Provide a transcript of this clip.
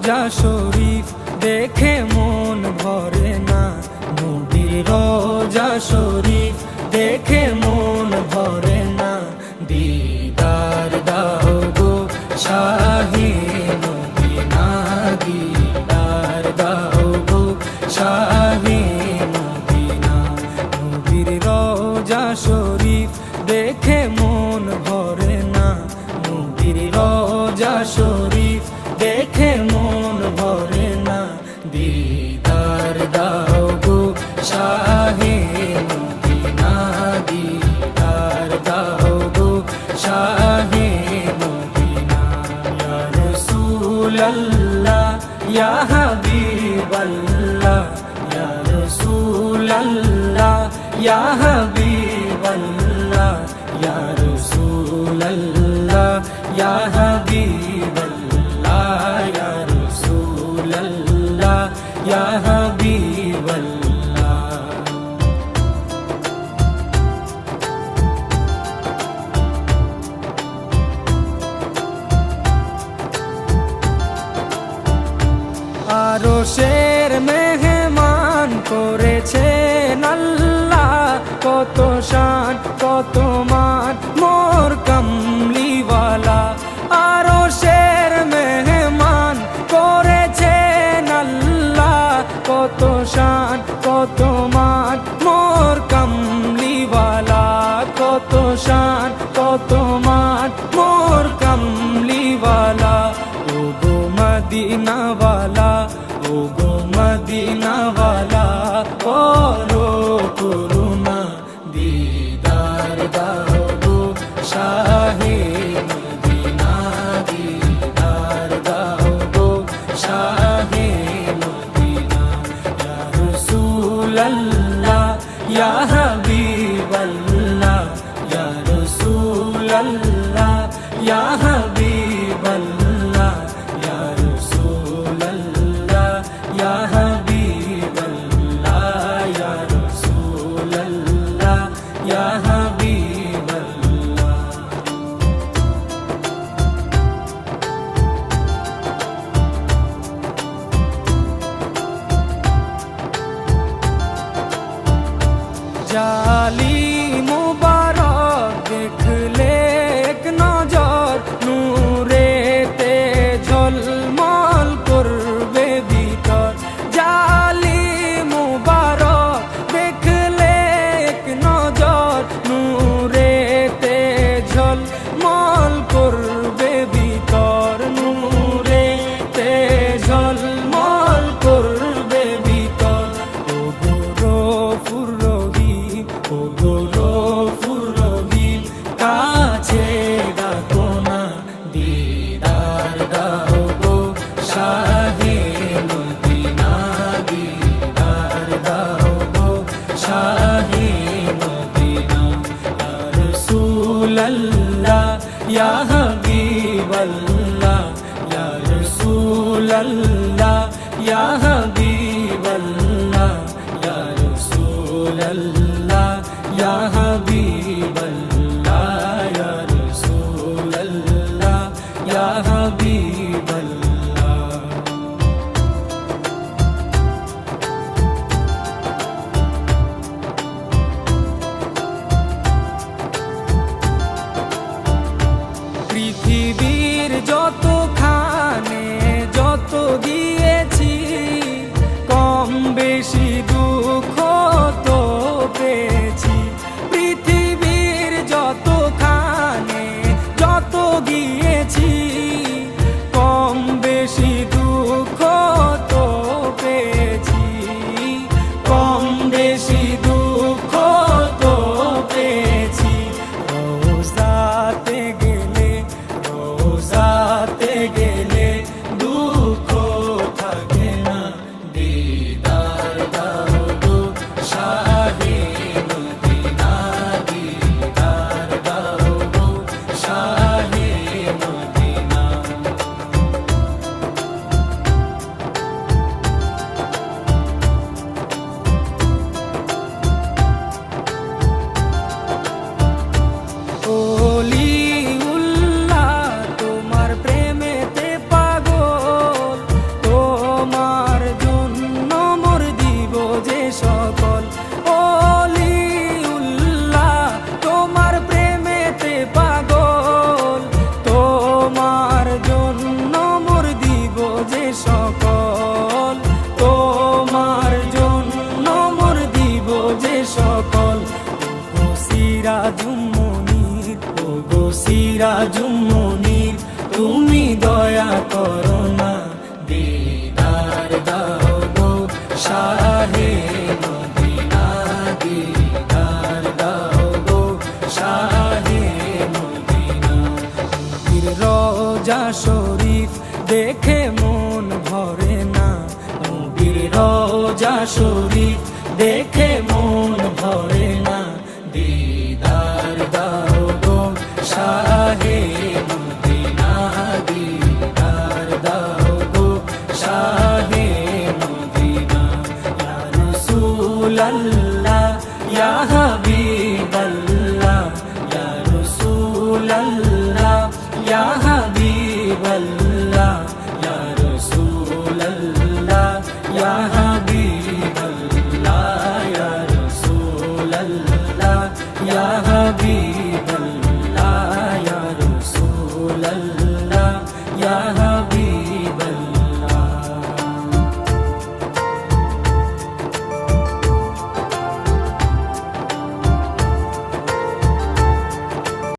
রোজা শরীফ দেখে মন ভরে না, নবীর রোজা শরীফ দেখে মন ভরে না। দিদার দাও গো শাহে মদিনা, দিদার দাও গো শাহে মদিনা। নবীর রোজা শরীফ দেখে মন ভরে না, নবীর রোজা শরীফ দেখে মন ভরে না। দিদার দাও গো শাহে মদিনা, দিদার দাও গো শাহে মদিনা। ইয়া রাসূলাল্লাহ ইয়া হাবিবাল্লাহ, ইয়া রাসূলাল্লাহ ইয়া হাবিবাল্লাহ, ইয়া রাসূলাল্লাহ ইয়া হাবিবাল্লাহ, ইয়া রাসূলাল্লাহ ইয়া হাবিবাল্লাহ। আরশের মেহমান করেছেন আল্লাহ, কত শান কত মান মোর কামলিওয়ালা। আরশের মেহমান করেছেন আল্লাহ, কত শান কত মান মোর কামলিওয়ালা, কত শান কত মান মোর কামলিওয়ালা। ও গো মদিনাওয়ালা, ও গো মদিনাওয়ালা, করো করুণা, দিদার দাও গো শাহে মদিনা, দিদার দাও গো শাহে মদিনা। ইয়া রাসূলাল্লাহ ইয়া হাবিবাল্লাহ, ইয়া রাসূলাল্লাহ ইয়া হাবিবাল্লাহ, ইয়া রাসূলাল্লাহ ইয়া হাবিবাল্লাহ, ইয়া রাসূলাল্লাহ ইয়া হাবিবাল্লাহ। জালি মুবারক দেখলে এক নজর, নূরেতে ঝলমল করবে ভিতর। জালি মুবারক দেখলে এক নজর, নূরেতে ঝলমল করবে ভিতর, নূরেতে ঝলমল করবে ভিতর। ও গো গফুর রহিম, ও গো গফুর রহিম, কাছে ডাকো না, দিদার দাও গো শাহে মদিনা, দিদার দাও গো শাহে মদিনা। ইয়া রাসূলাল্লাহ ইয়া হাবিবাল্লাহ, ইয়া রাসূলাল্লাহ ইয়া হাবিবাল্লাহ, ইয়া রাসূলাল্লাহ ইয়া হাবিবাল্লাহ, ইয়া রাসূলাল্লাহ ইয়া হাবিবাল্লাহ। পৃথিবীর যতখানে যত দিয়েছি, দেখে মন ভরে না, নবীর রওজা শরীফ দেখে মন ভরে না। দিদার দাও গো শাহে মদিনা, দিদার দাও গো শাহে মদিনা। ইয়া রাসূলাল্লাহ